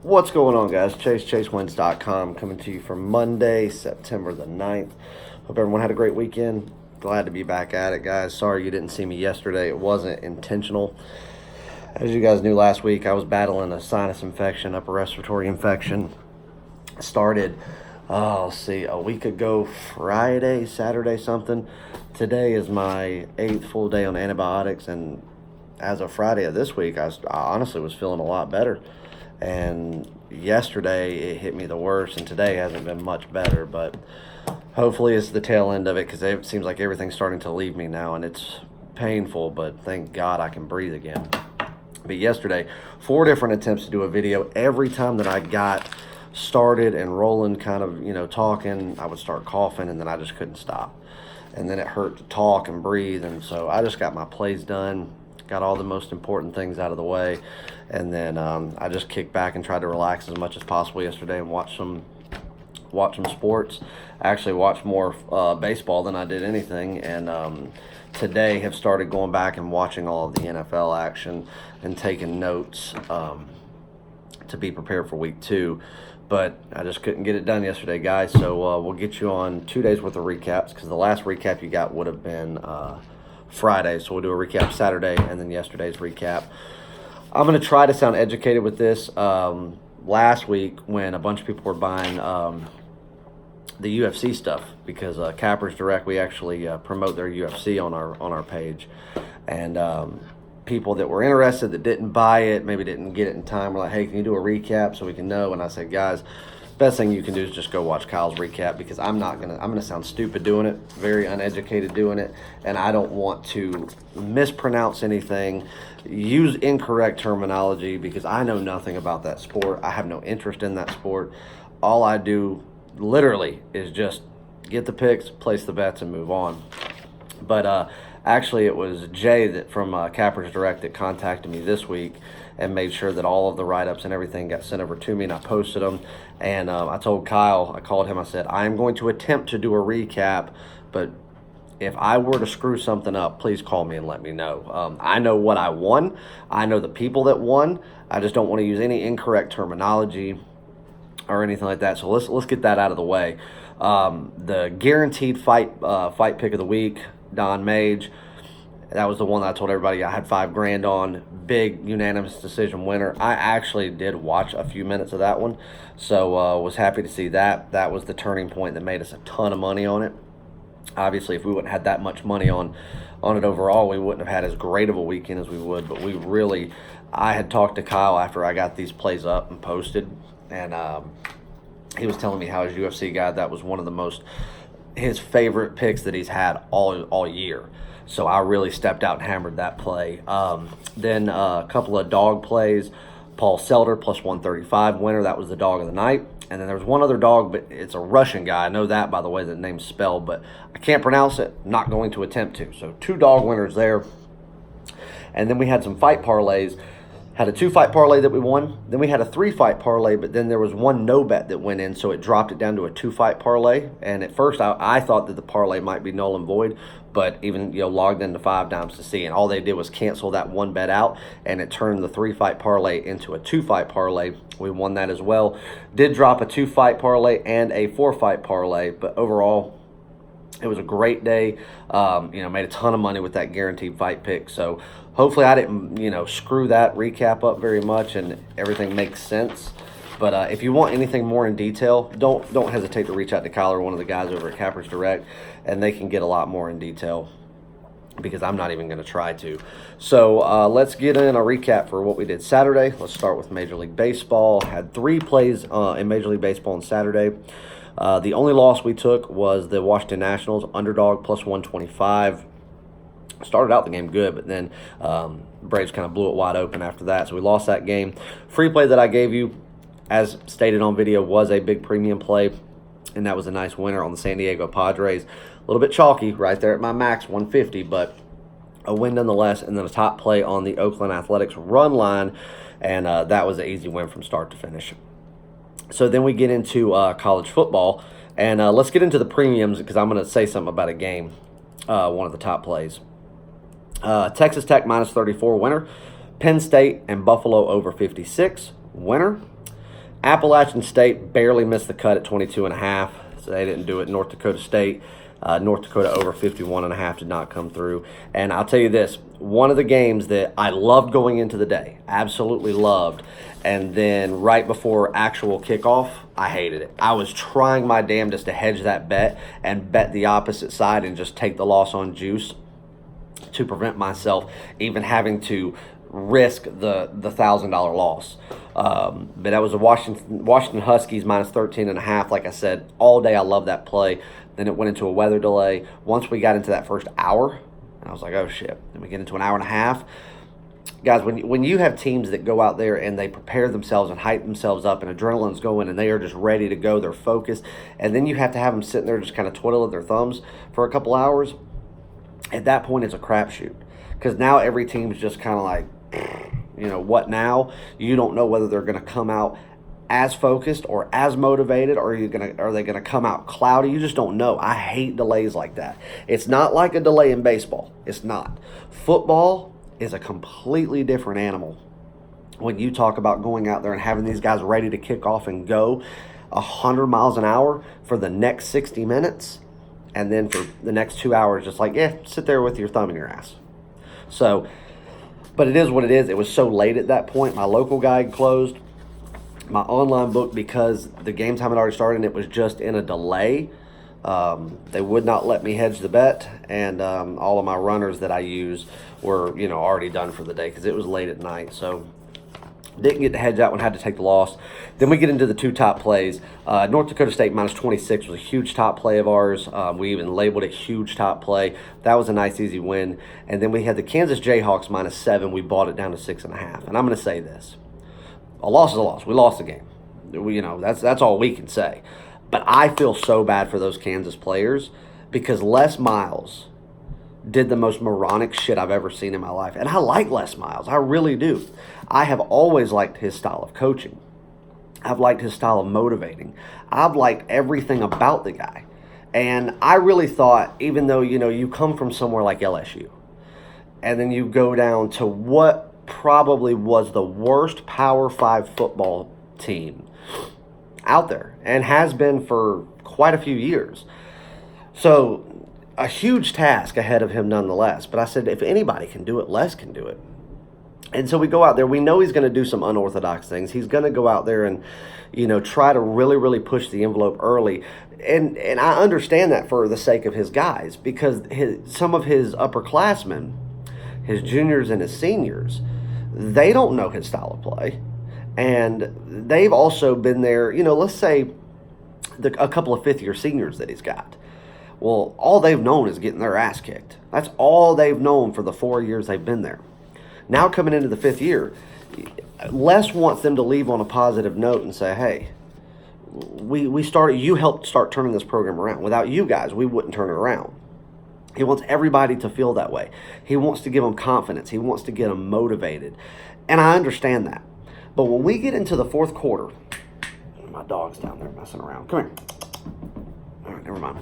What's going on, guys? ChaseWins.com coming to you for Monday, September the 9th. Hope everyone had a great weekend. Glad to be back at it, guys. Sorry you didn't see me yesterday. It wasn't intentional. As you guys knew last week, I was battling a sinus infection, upper respiratory infection. Started, a week ago, Friday, Saturday, something. Today is my 8th full day on antibiotics, and as of Friday of this week, I honestly was feeling a lot better. And yesterday it hit me the worst, and today hasn't been much better, but hopefully it's the tail end of it, because it seems like everything's starting to leave me now, and it's painful, but thank God I can breathe again. But yesterday, 4 different attempts to do a video. Every time that I got started and rolling, kind of, talking, I would start coughing, and then I just couldn't stop. And then it hurt to talk and breathe, and so I just got my plays done, got all the most important things out of the way, and then I just kicked back and tried to relax as much as possible yesterday and watch some sports. I actually watched more baseball than I did anything, and today have started going back and watching all of the NFL action and taking notes to be prepared for week 2. But I just couldn't get it done yesterday, guys, so we'll get you on 2 days worth of recaps, because the last recap you got would have been Friday, so we'll do a recap Saturday and then yesterday's recap. I'm going to try to sound educated with this. Last week, when a bunch of people were buying the UFC stuff, because Cappers Direct, we actually promote their UFC on our page, and people that were interested that didn't buy it, maybe didn't get it in time, were like, hey, can you do a recap so we can know? And I said, guys, best thing you can do is just go watch Kyle's recap, because I'm gonna sound stupid doing it, very uneducated doing it, and I don't want to mispronounce anything, use incorrect terminology, because I know nothing about that sport. I have no interest in that sport. All I do literally is just get the picks, place the bets, and move on. But actually, it was Jay from Cappers Direct that contacted me this week and made sure that all of the write-ups and everything got sent over to me, and I posted them. And I told Kyle, I called him, I said, I am going to attempt to do a recap, but if I were to screw something up, please call me and let me know. I know what I won. I know the people that won. I just don't want to use any incorrect terminology or anything like that. So let's get that out of the way. The guaranteed fight pick of the week, Don Mage, that was the one that I told everybody I had $5,000 on. Big unanimous decision winner. I actually did watch a few minutes of that one, so was happy to see that. That was the turning point that made us a ton of money on it. Obviously, if we wouldn't have had that much money on it overall, we wouldn't have had as great of a weekend as we would. But I had talked to Kyle after I got these plays up and posted, and he was telling me how his UFC guy, that was one of his favorite picks that he's had all year. So I really stepped out and hammered that play. Then a couple of dog plays. Paul Selder plus 135 winner. That was the dog of the night. And then there was one other dog, but it's a Russian guy. I know that by the way the name's spelled, but I can't pronounce it. I'm not going to attempt to. So 2 dog winners there. And then we had some fight parlays. Had a 2-fight parlay that we won. Then we had a 3-fight parlay, but then there was one no bet that went in, so it dropped it down to a 2-fight parlay. And at first, I thought that the parlay might be null and void, but even logged into 5 times to see, and all they did was cancel that one bet out, and it turned the 3-fight parlay into a 2-fight parlay. We won that as well. Did drop a 2-fight parlay and a 4-fight parlay, but overall, it was a great day. Made a ton of money with that guaranteed fight pick. So hopefully I didn't, screw that recap up very much and everything makes sense. But if you want anything more in detail, don't hesitate to reach out to Kyle or one of the guys over at Cappers Direct, and they can get a lot more in detail, because I'm not even going to try to. So let's get in a recap for what we did Saturday. Let's start with Major League Baseball. Had 3 plays in Major League Baseball on Saturday. The only loss we took was the Washington Nationals, underdog plus 125. Started out the game good, but then Braves kind of blew it wide open after that, so we lost that game. Free play that I gave you, as stated on video, was a big premium play, and that was a nice winner on the San Diego Padres. A little bit chalky right there at my max 150, but a win nonetheless. And then a top play on the Oakland Athletics run line, and that was an easy win from start to finish. So then we get into college football, and let's get into the premiums, because I'm going to say something about a game, one of the top plays. Texas Tech minus 34 winner. Penn State and Buffalo over 56 winner. Appalachian State barely missed the cut at 22.5, so they didn't do it. North Dakota State, North Dakota over 51.5 did not come through. And I'll tell you this, one of the games that I loved going into the day, absolutely loved, and then right before actual kickoff, I hated it. I was trying my damnedest to hedge that bet and bet the opposite side and just take the loss on juice to prevent myself even having to risk the $1,000 loss. But that was a Washington Huskies minus 13.5. Like I said, all day I loved that play. Then it went into a weather delay. Once we got into that first hour, and I was like, oh shit. Then we get into an hour and a half. Guys, when you have teams that go out there and they prepare themselves and hype themselves up and adrenaline's going and they are just ready to go, they're focused, and then you have to have them sitting there just kind of twiddling their thumbs for a couple hours, at that point it's a crapshoot. Because now every team's just kind of like, what now? You don't know whether they're going to come out as focused or as motivated, or are they going to come out cloudy? You just don't know. I hate delays like that. It's not like a delay in baseball. It's not. Football is a completely different animal. When you talk about going out there and having these guys ready to kick off and go 100 miles an hour for the next 60 minutes, and then for the next 2 hours, just like, sit there with your thumb in your ass. So, but it is what it is. It was so late at that point. My local guide closed. My online book, because the game time had already started and it was just in a delay, they would not let me hedge the bet, and all of my runners that I use were, already done for the day because it was late at night. So didn't get to hedge that one, had to take the loss. Then we get into the two top plays. North Dakota State minus 26 was a huge top play of ours. We even labeled it huge top play. That was a nice, easy win. And then we had the Kansas Jayhawks minus 7. We bought it down to 6.5. And I'm going to say this. A loss is a loss. We lost the game. That's all we can say. But I feel so bad for those Kansas players because Les Miles did the most moronic shit I've ever seen in my life. And I like Les Miles. I really do. I have always liked his style of coaching. I've liked his style of motivating. I've liked everything about the guy. And I really thought, even though, you come from somewhere like LSU, and then you go down to what probably was the worst Power 5 football team out there, and has been for quite a few years. So a huge task ahead of him nonetheless. But I said, if anybody can do it, Les can do it. And so we go out there. We know he's going to do some unorthodox things. He's going to go out there and, try to really, really push the envelope early. And I understand that for the sake of his guys, because some of his upperclassmen, his juniors and his seniors, they don't know his style of play. And they've also been there, let's say a couple of fifth-year seniors that he's got. Well, all they've known is getting their ass kicked. That's all they've known for the 4 years they've been there. Now coming into the fifth year, Les wants them to leave on a positive note and say, hey, you helped start turning this program around. Without you guys, we wouldn't turn it around. He wants everybody to feel that way. He wants to give them confidence. He wants to get them motivated. And I understand that. But when we get into the fourth quarter, my dog's down there messing around. Come here. All right, never mind.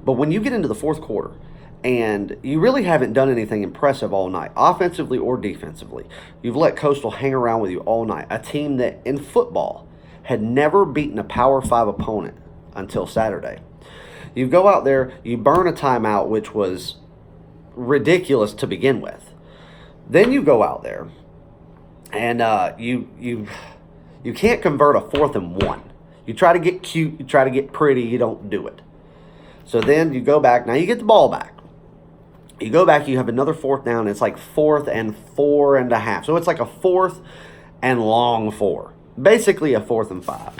But when you get into the fourth quarter, and you really haven't done anything impressive all night, offensively or defensively, you've let Coastal hang around with you all night, a team that in football had never beaten a Power 5 opponent until Saturday. You go out there, you burn a timeout, which was ridiculous to begin with. Then you go out there, and you can't convert a 4th and 1. You try to get cute, you try to get pretty, you don't do it. So then you go back. Now you get the ball back. You go back, you have another 4th down. It's like 4th and 4.5. So it's like a 4th and long 4. Basically a 4th and 5.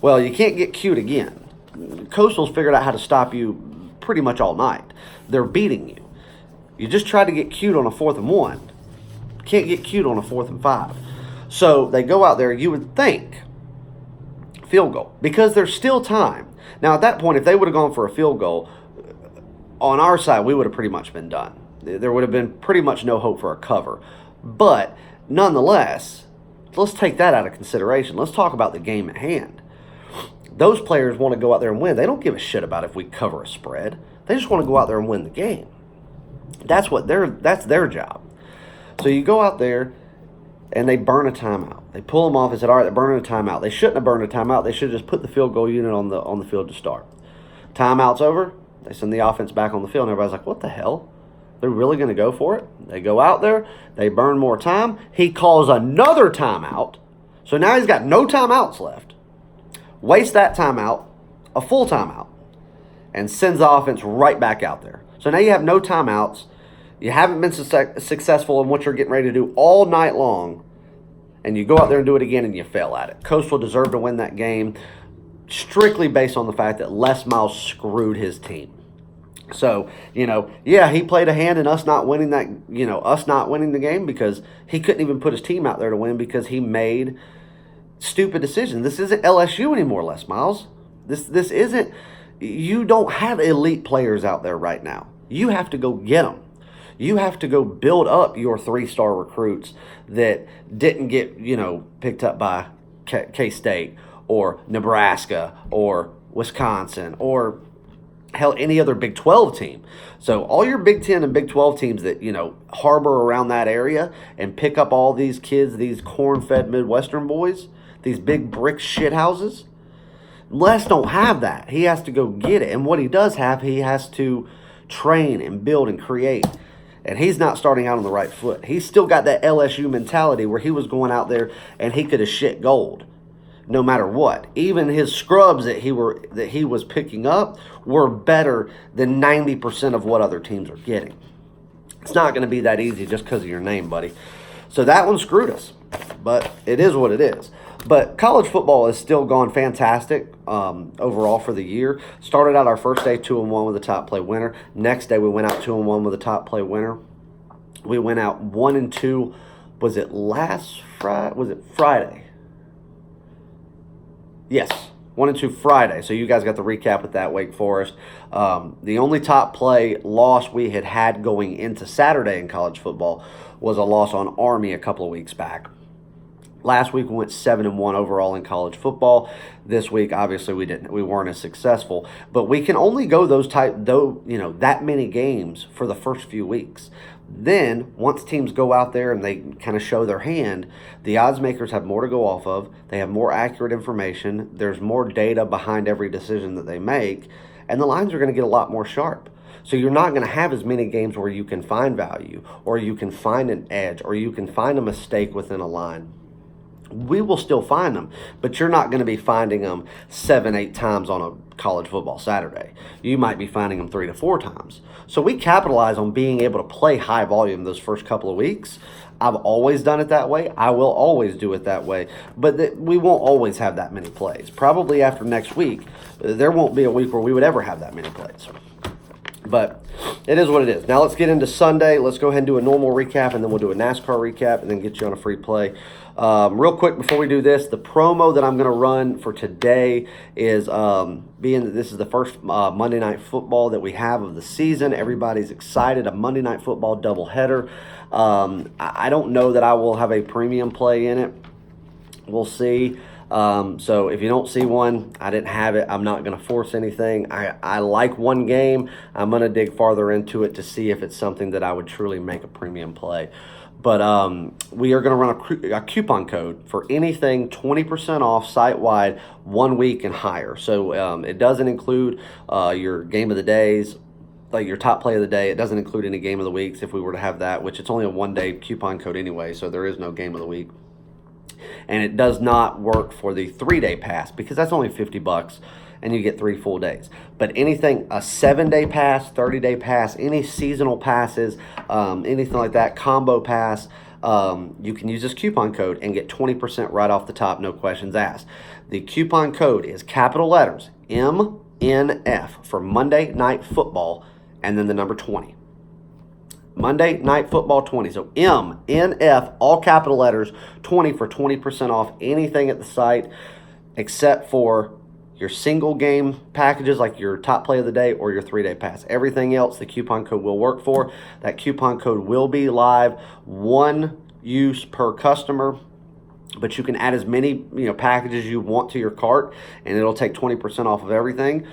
Well, you can't get cute again. Coastal's figured out how to stop you pretty much all night. They're beating you. You just try to get cute on a 4th and 1. Can't get cute on a 4th and 5. So they go out there, you would think, field goal, because there's still time. Now at that point, if they would have gone for a field goal, on our side, we would have pretty much been done. There would have been pretty much no hope for a cover. But nonetheless, let's take that out of consideration. Let's talk about the game at hand. Those players want to go out there and win. They don't give a shit about if we cover a spread. They just want to go out there and win the game. That's their job. So you go out there, and they burn a timeout. They pull them off and said, all right, they're burning a timeout. They shouldn't have burned a timeout. They should have just put the field goal unit on the field to start. Timeout's over. They send the offense back on the field, and everybody's like, what the hell? They're really going to go for it? They go out there. They burn more time. He calls another timeout. So now he's got no timeouts left. Wastes that timeout, a full timeout, and sends the offense right back out there. So now you have no timeouts. You haven't been successful in what you're getting ready to do all night long, and you go out there and do it again, and you fail at it. Coastal deserved to win that game strictly based on the fact that Les Miles screwed his team. So, he played a hand in us not winning the game because he couldn't even put his team out there to win because he made stupid decisions. This isn't LSU anymore, Les Miles. This isn't. You don't have elite players out there right now. You have to go get them. You have to go build up your 3-star recruits that didn't get, picked up by K-State or Nebraska or Wisconsin or hell, any other Big 12 team. So all your Big 10 and Big 12 teams that, harbor around that area and pick up all these kids, these corn-fed Midwestern boys, these big brick shit houses, Les don't have that. He has to go get it. And what he does have, he has to train and build and create. And he's not starting out on the right foot. He's still got that LSU mentality where he was going out there and he could have shit gold no matter what. Even his scrubs that he was picking up were better than 90% of what other teams are getting. It's not going to be that easy just because of your name, buddy. So that one screwed us, but it is what it is. But college football has still gone fantastic overall for the year. Started out our first day 2-1 with a top play winner. Next day we went out 2-1 with a top play winner. We went out 1-2. Was it last Friday? Was it Friday? Yes, 1-2 Friday. So you guys got the recap with that, Wake Forest. The only top play loss we had going into Saturday in college football was a loss on Army a couple of weeks back. Last week we went 7-1 overall in college football. This week, obviously, we weren't as successful. But we can only go that many games for the first few weeks. Then, once teams go out there and they kind of show their hand, the odds makers have more to go off of. They have more accurate information. There's more data behind every decision that they make. And the lines are going to get a lot more sharp. So you're not going to have as many games where you can find value, or you can find an edge, or you can find a mistake within a line. We will still find them, but you're not going to be finding them 7-8 times on a college football Saturday. You might be finding them 3 to 4 times. So we capitalize on being able to play high volume those first couple of weeks. I've always done it that way. I will always do it that way. But we won't always have that many plays. Probably after next week, there won't be a week where we would ever have that many plays. But it is what it is. Now let's get into Sunday. Let's go ahead and do a normal recap, and then we'll do a NASCAR recap, and then get you on a free play. Real quick before we do this, the promo that I'm going to run for today is being that this is the first Monday Night Football that we have of the season. Everybody's excited. A Monday Night Football doubleheader. I don't know that I will have a premium play in it. We'll see. So if you don't see one, I didn't have it. I'm not going to force anything. I like one game. I'm going to dig farther into it to see if it's something that I would truly make a premium play. But we are going to run a coupon code for anything 20% off site-wide 1 week and higher. So it doesn't include your game of the days, like your top play of the day. It doesn't include any game of the weeks if we were to have that, which it's only a 1-day coupon code anyway, so there is no game of the week. And it does not work for the 3-day pass because that's only $50 and you get 3 full days. But anything, a 7-day pass, 30-day pass, any seasonal passes, anything like that, combo pass, you can use this coupon code and get 20% right off the top, no questions asked. The coupon code is capital letters, MNF, for Monday Night Football, and then the number 20. Monday Night Football 20. So MNF, all capital letters, 20 for 20% off anything at the site except for your single game packages like your top play of the day or your 3-day pass. Everything else the coupon code will work for. That coupon code will be live, 1 use per customer, but you can add as many packages you want to your cart and it'll take 20% off of everything.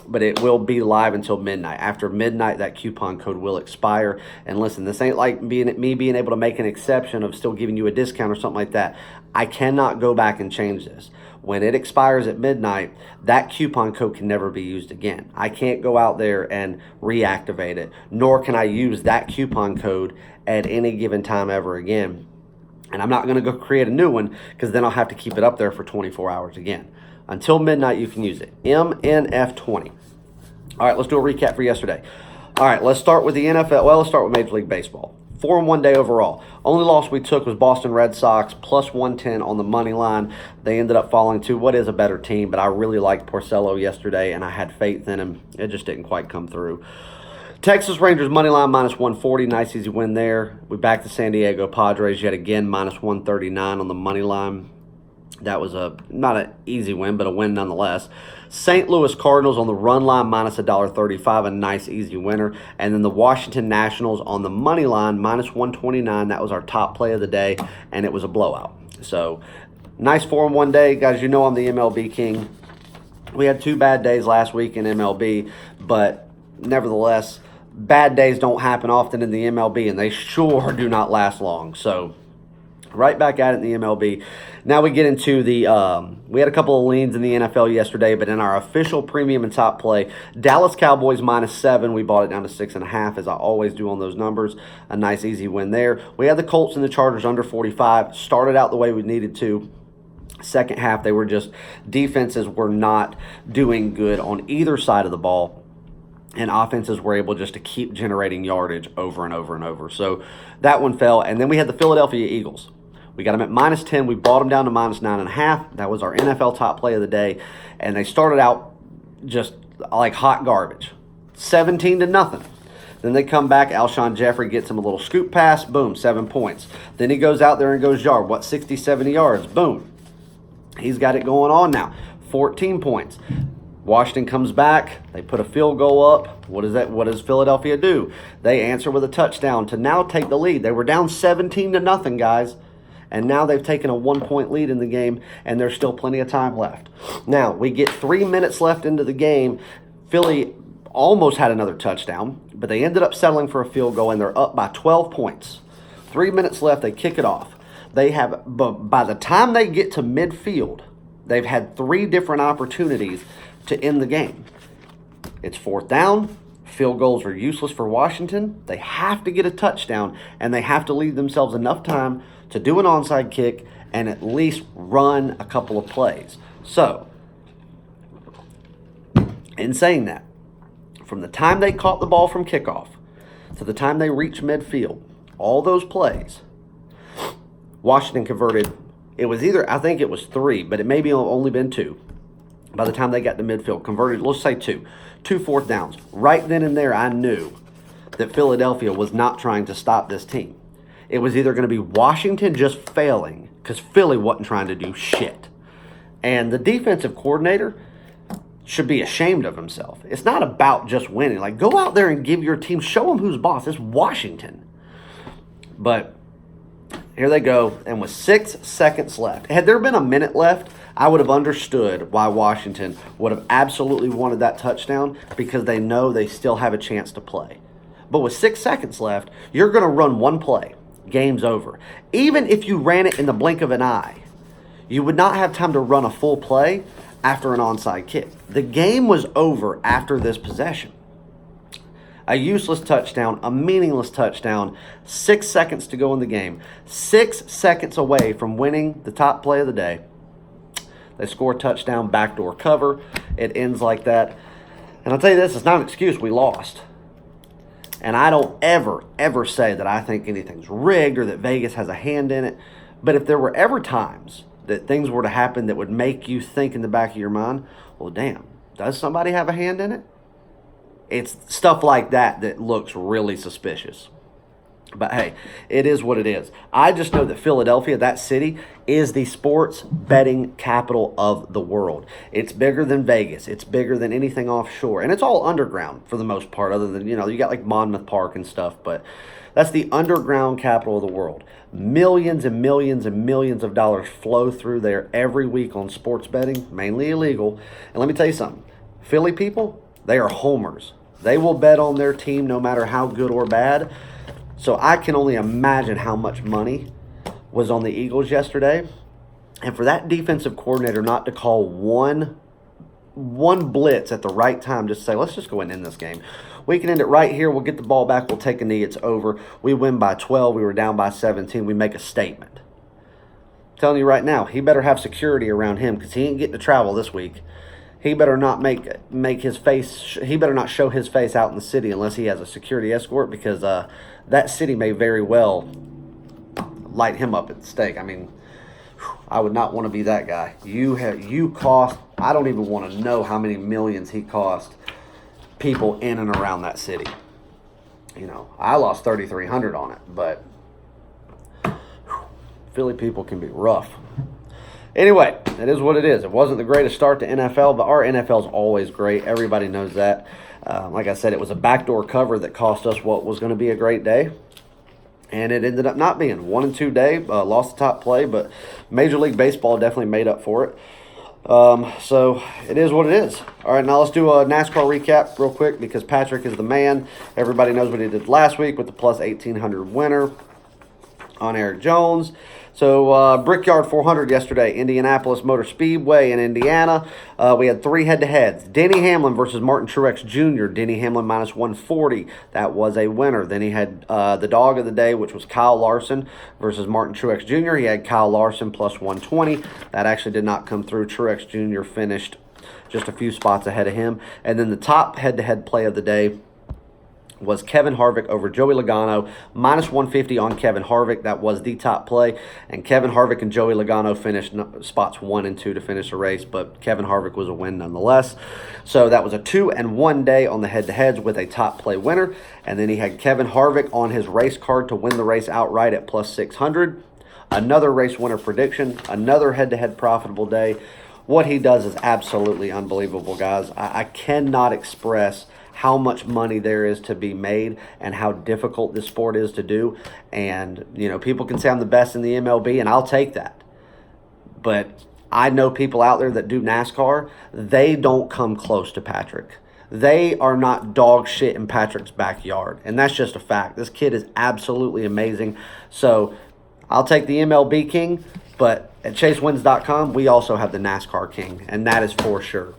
but it will be live until midnight. After midnight, that coupon code will expire. And listen, this ain't like me being able to make an exception of still giving you a discount or something like that. I cannot go back and change this. When it expires at midnight, that coupon code can never be used again. I can't go out there and reactivate it, nor can I use that coupon code at any given time ever again. And I'm not going to go create a new one, because then I'll have to keep it up there for 24 hours again. Until midnight, you can use it. MNF20. All right, let's do a recap for yesterday. All right, let's start with the NFL. Well, let's start with Major League Baseball. 4-1 day overall. Only loss we took was Boston Red Sox, plus 110 on the money line. They ended up falling to what is a better team, but I really liked Porcello yesterday, and I had faith in him. It just didn't quite come through. Texas Rangers money line minus 140. Nice easy win there. We back to San Diego Padres yet again, minus 139 on the money line. That was not an easy win, but a win nonetheless. St. Louis Cardinals on the run line minus $1.35, a nice easy winner. And then the Washington Nationals on the money line minus 129. That was our top play of the day, and it was a blowout. So nice 4-1 day. Guys, you know I'm the MLB king. We had 2 bad days last week in MLB, but nevertheless, bad days don't happen often in the MLB, and they sure do not last long. So right back at it in the MLB. Now we get into the, we had a couple of leans in the NFL yesterday, but in our official premium and top play, Dallas Cowboys minus 7. We bought it down to 6.5, as I always do on those numbers. A nice easy win there. We had the Colts and the Chargers under 45. Started out the way we needed to. Second half, they were just, defenses were not doing good on either side of the ball, and offenses were able just to keep generating yardage over and over and over. So that one fell. And then we had the Philadelphia Eagles. We got them at minus 10. We bought them down to minus 9.5. That was our NFL top play of the day. And they started out just like hot garbage. 17-0. Then they come back. Alshon Jeffrey gets him a little scoop pass. Boom, 7 points. Then he goes out there and goes yard. 60, 70 yards. Boom. He's got it going on now. 14 points. Washington comes back. They put a field goal up. What does Philadelphia do? They answer with a touchdown to now take the lead. They were down 17-0, guys. And now they've taken a 1-point lead in the game, and there's still plenty of time left. Now, we get 3 minutes left into the game. Philly almost had another touchdown, but they ended up settling for a field goal, and they're up by 12 points. 3 minutes left. They kick it off. By the time they get to midfield, they've had 3 different opportunities to end the game. It's 4th down. Field goals are useless for Washington. They have to get a touchdown, and they have to leave themselves enough time to do an onside kick and at least run a couple of plays. So, in saying that, from the time they caught the ball from kickoff to the time they reached midfield, all those plays, Washington converted. It was I think it was 3, but it may be only been 2. By the time they got to midfield, converted, let's say 2 4th downs. Right then and there, I knew that Philadelphia was not trying to stop this team. It was either going to be Washington just failing because Philly wasn't trying to do shit. And the defensive coordinator should be ashamed of himself. It's not about just winning. Like, go out there and give your team, show them who's boss. It's Washington. But here they go, and with 6 seconds left. Had there been a minute left, I would have understood why Washington would have absolutely wanted that touchdown, because they know they still have a chance to play. But with 6 seconds left, you're going to run one play. Game's over. Even if you ran it in the blink of an eye, you would not have time to run a full play after an onside kick. The game was over after this possession. A useless touchdown, a meaningless touchdown, 6 seconds to go in the game. 6 seconds away from winning the top play of the day. They score a touchdown, backdoor cover. It ends like that. And I'll tell you this, it's not an excuse. We lost. And I don't ever say that I think anything's rigged or that Vegas has a hand in it. But if there were ever times that things were to happen that would make you think in the back of your mind, well, damn, does somebody have a hand in it? It's stuff like that that looks really suspicious. But hey, it is what it is. I just know that Philadelphia, that city, is the sports betting capital of the world. It's bigger than Vegas. It's bigger than anything offshore. And it's all underground for the most part, other than, you got like Monmouth Park and stuff. But that's the underground capital of the world. Millions and millions and millions of dollars flow through there every week on sports betting, mainly illegal. And let me tell you something. Philly people, They are homers. They will bet on their team no matter how good or bad. So I can only imagine how much money was on the Eagles yesterday. And for that defensive coordinator not to call one blitz at the right time, just say, let's just go and end this game. We can end it right here. We'll get the ball back. We'll take a knee. It's over. We win by 12. We were down by 17. We make a statement. I'm telling you right now, he better have security around him because he ain't getting to travel this week. He better not make his face. He better not show his face out in the city unless he has a security escort, because that city may very well light him up at the stake. I mean, I would not want to be that guy. You cost. I don't even want to know how many millions he cost people in and around that city. You know, I lost $3,300 on it, but Philly people can be rough. Anyway, it is what it is. It wasn't the greatest start to NFL, but our NFL is always great. Everybody knows that. Like I said, it was a backdoor cover that cost us what was going to be a great day. And it ended up not being 1-2 day. Lost the top play, but Major League Baseball definitely made up for it. So it is what it is. All right, now let's do a NASCAR recap real quick because Patrick is the man. Everybody knows what he did last week with the plus 1,800 winner on Eric Jones. So Brickyard 400 yesterday, Indianapolis Motor Speedway in Indiana. We had 3 head-to-heads. Denny Hamlin versus Martin Truex Jr. Denny Hamlin minus 140. That was a winner. Then he had the dog of the day, which was Kyle Larson versus Martin Truex Jr. He had Kyle Larson plus 120. That actually did not come through. Truex Jr. finished just a few spots ahead of him. And then the top head-to-head play of the day was Kevin Harvick over Joey Logano, minus 150 on Kevin Harvick. That was the top play. And Kevin Harvick and Joey Logano finished spots 1 and 2 to finish the race, but Kevin Harvick was a win nonetheless. So that was a 2-1 day on the head-to-heads with a top play winner. And then he had Kevin Harvick on his race card to win the race outright at plus 600. Another race winner prediction, another head-to-head profitable day. What he does is absolutely unbelievable, guys. I cannot express how much money there is to be made and how difficult this sport is to do. And, you know, people can say I'm the best in the MLB, and I'll take that. But I know people out there that do NASCAR, they don't come close to Patrick. They are not dog shit in Patrick's backyard. And that's just a fact. This kid is absolutely amazing. So I'll take the MLB king, but at ChaseWins.com, we also have the NASCAR king, and that is for sure.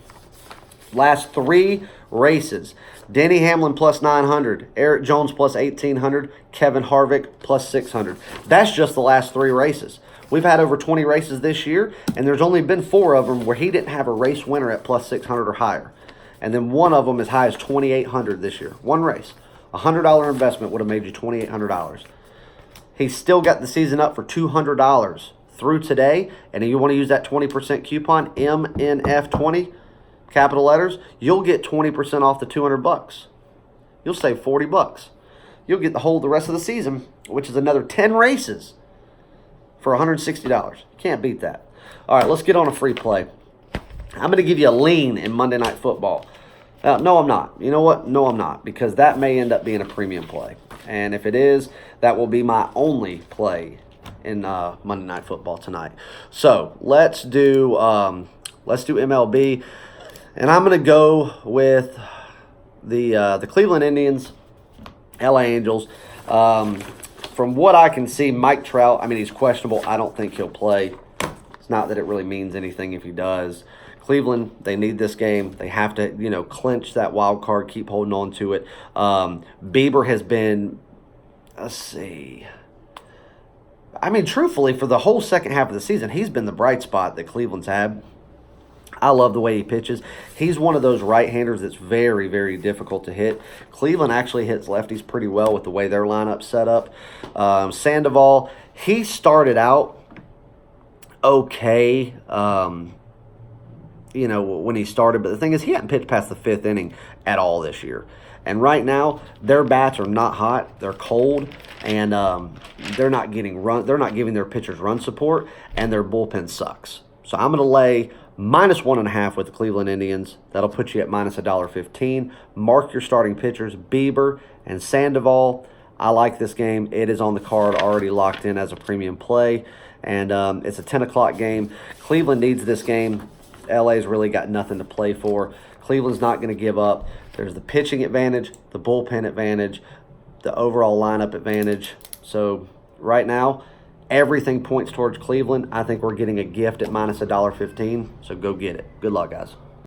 Last 3 races. Denny Hamlin plus 900, Eric Jones plus 1,800, Kevin Harvick plus 600. That's just the last 3 races. We've had over 20 races this year, and there's only been 4 of them where he didn't have a race winner at plus 600 or higher. And then one of them as high as 2,800 this year. One race. A $100 investment would have made you $2,800. He's still got the season up for $200 through today, and if you want to use that 20% coupon, MNF20, capital letters, you'll get 20% off the $200. You'll save $40. You'll get the rest of the season, which is another 10 races for $160. Can't beat that. All right, let's get on a free play. I'm going to give you a lean in Monday Night Football. No, I'm not. You know what? No, I'm not, because that may end up being a premium play. And if it is, that will be my only play in Monday Night Football tonight. So let's do MLB. And I'm going to go with the Cleveland Indians, LA Angels. From what I can see, Mike Trout, I mean, he's questionable. I don't think he'll play. It's not that it really means anything if he does. Cleveland, they need this game. They have to, clinch that wild card, keep holding on to it. Bieber has been, let's see. I mean, truthfully, for the whole second half of the season, he's been the bright spot that Cleveland's had. I love the way he pitches. He's one of those right-handers that's very, very difficult to hit. Cleveland actually hits lefties pretty well with the way their lineup's set up. Sandoval, he started out okay, when he started. But the thing is, he hadn't pitched past the 5th inning at all this year. And right now, their bats are not hot. They're cold, and they're not getting run. They're not giving their pitchers run support, and their bullpen sucks. So I'm going to lay minus 1.5 with the Cleveland Indians. That'll put you at minus $1.15. Mark your starting pitchers, Bieber and Sandoval. I like this game. It is on the card, already locked in as a premium play. And it's a 10 o'clock game. Cleveland needs this game. LA's really got nothing to play for. Cleveland's not going to give up. There's the pitching advantage, the bullpen advantage, the overall lineup advantage. So right now, everything points towards Cleveland. I think we're getting a gift at minus $1.15, so go get it. Good luck, guys.